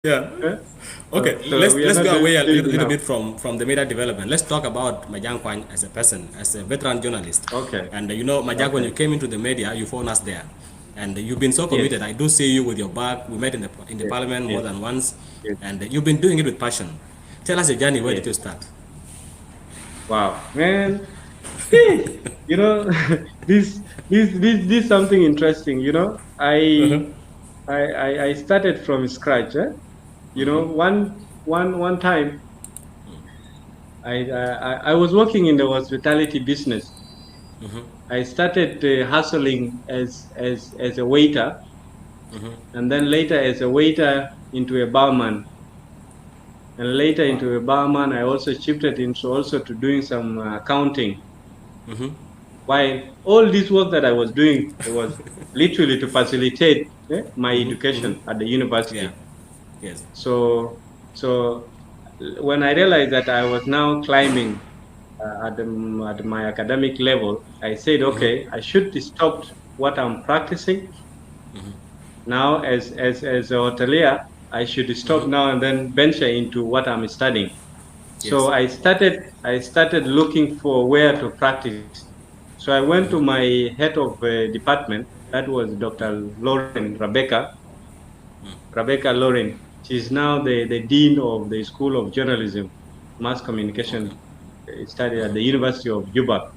Yeah. eh? Okay, So we are let's not go away a doing little enough. bit from the media development. Let's talk about Majak Kuany as a person, as a veteran journalist. Okay, And you know, Majak, when you okay, came into the media, you found us there, and you've been so committed. yes, I do see you with your back. We met in the yes, parliament more yes, than once, yes, and you've been doing it with passion. Tell us your journey. Where did yes. you start? Wow, man. Hey, you know, this something interesting. I started from scratch. One time I was working in the hospitality business. I started hustling as a waiter, and then later as a waiter into a barman, and later Wow. into a barman. I also shifted into also to doing some accounting. While all this work that I was doing, it was literally to facilitate my education at the Yeah. university. Yes. So, so when I realized that I was now climbing at my academic level, I said, okay, I should stop what I'm practicing now as a hotelier. I should stop now and then venture into what I'm studying. So Yes. I started looking for where to practice. So I went to my head of department. That was Dr. Lauren Rebecca Lauren. She's now the dean of the School of Journalism, Mass Okay. Communication study at the University of Juba.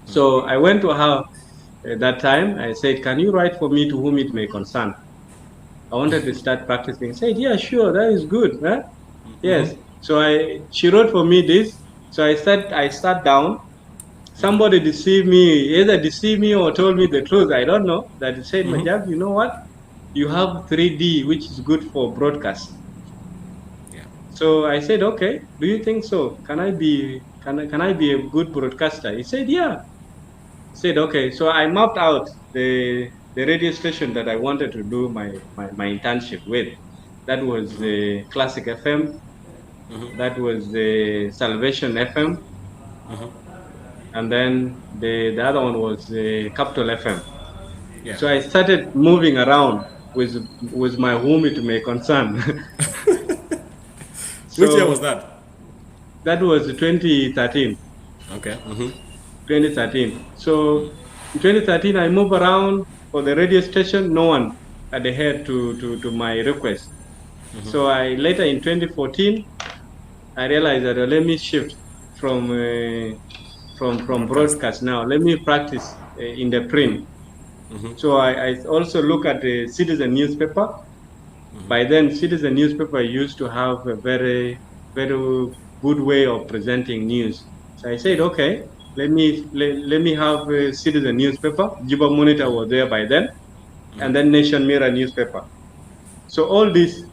So I went to her at that time. I said, "Can you write for me to whom it may concern?" I wanted to start practicing. I said, "Yeah, sure, that is good." Huh? Yes. So she wrote for me this. So I sat down. Somebody deceived me, either deceived me or told me the truth. I don't know. That he said, Majak, you know what? You have 3D, which is good for broadcast. Yeah. So I said, okay. Do you think so? Can I be a good broadcaster? He said, yeah. He said, okay. So I mapped out the radio station that I wanted to do my internship with. That was the Classic FM. That was the Salvation FM, and then the other one was the Capital FM. Yeah. So I started moving around with my whom it may concern. Which year was So that? that was 2013. Okay. 2013. So in 2013, I moved around for the radio station. No one adhered to my request. So I later in 2014, I realized that let me shift from from Broadcast. broadcast now. Let me practice in the print. So I also look at the Citizen newspaper. By then, Citizen newspaper used to have a very good way of presenting news. So I said, Yeah. okay, let me have a Citizen newspaper. Juba Monitor was there by then, and then Nation Mirror newspaper. So all this,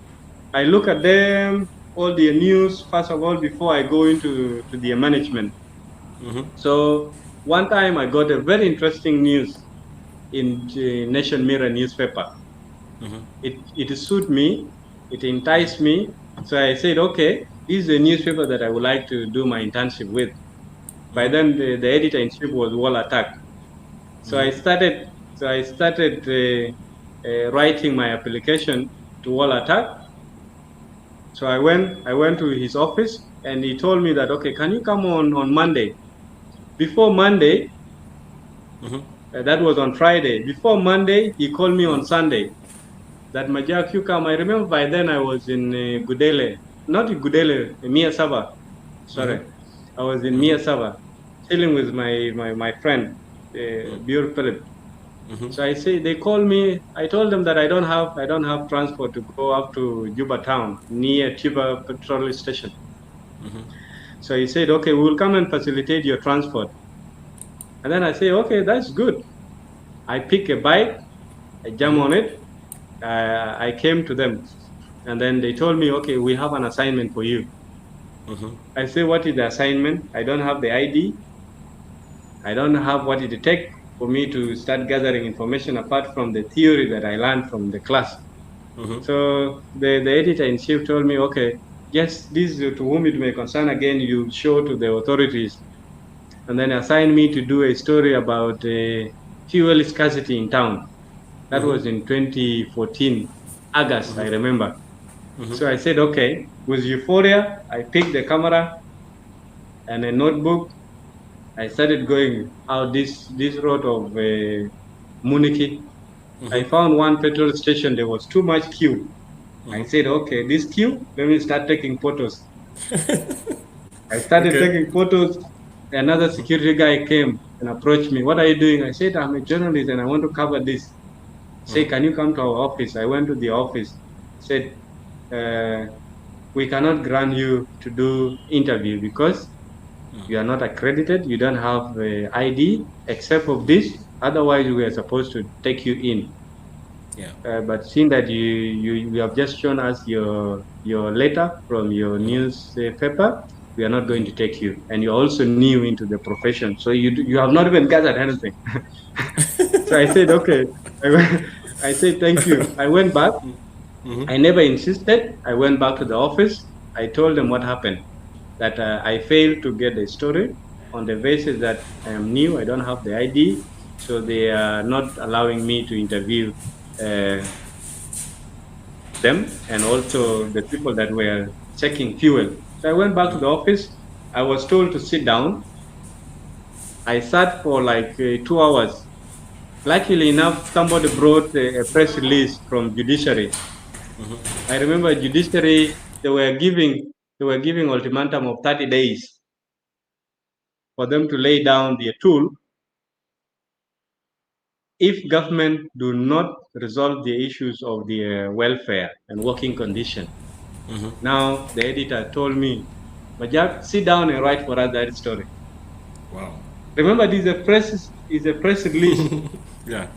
I look at them, all the news first of all before I go into to the management. So one time I got a very interesting news in the Nation Mirror newspaper. It suited me, it enticed me. So I said, okay, this is a newspaper that I would like to do my internship with. By then, the editor in chief was Wall Attack. So I started writing my application to Wall Attack. So I went to his office and he told me that, okay, can you come on Monday? Before Monday, that was on Friday. Before Monday, he called me on Sunday. That Majak, you come. I remember by then I was in Gudele, not in Gudele, Mia Saba. Sorry, I was in Mia Saba, chilling with my friend, Bure Philip. So I say they called me. I told them that I don't have transport to go up to Juba town near Chiba petrol station. So he said, okay, we will come and facilitate your transport. And then I say, okay, that's good. I pick a bike, I jump on it. I came to them, and then they told me, okay, we have an assignment for you. I say, what is the assignment? I don't have the ID. I don't have what it takes for me to start gathering information apart from the theory that I learned from the class. So the editor in chief told me, okay, yes, this is to whom it may concern. Again, you show to the authorities, and then assign me to do a story about fuel scarcity in town. That was in 2014, August, I remember. So I said, okay. With euphoria, I picked the camera and a notebook. I started going out this road of Muniki. I found one petrol station. There was too much queue. I said, okay, this queue, let me start taking photos. I started Okay. taking photos. Another security guy came and approached me. What are you doing? I said, I'm a journalist and I want to cover this. Say, can you come to our office? I went to the office. Said, uh, we cannot grant you to do interview because you are not accredited. You don't have ID except of this. Otherwise, we are supposed to take you in. Yeah. But seeing that you have just shown us your letter from your newspaper, we are not going to take you. And you're also new into the profession, so you have not even gathered anything. So I said, okay. I said thank you. I went back. I never insisted. I went back to the office. I told them what happened. That I failed to get the story on the basis that I am new. I don't have the ID, so they are not allowing me to interview uh, them and also the people that were checking fuel. So I went back to the office. I was told to sit down. I sat for like 2 hours. Luckily enough, somebody brought a press release from judiciary. I remember judiciary they were giving ultimatum of 30 days for them to lay down their tool if government do not resolve the issues of their welfare and working condition. Now the editor told me, Majak, sit down and write for us that story. Wow. Remember, this is a press release. Yeah.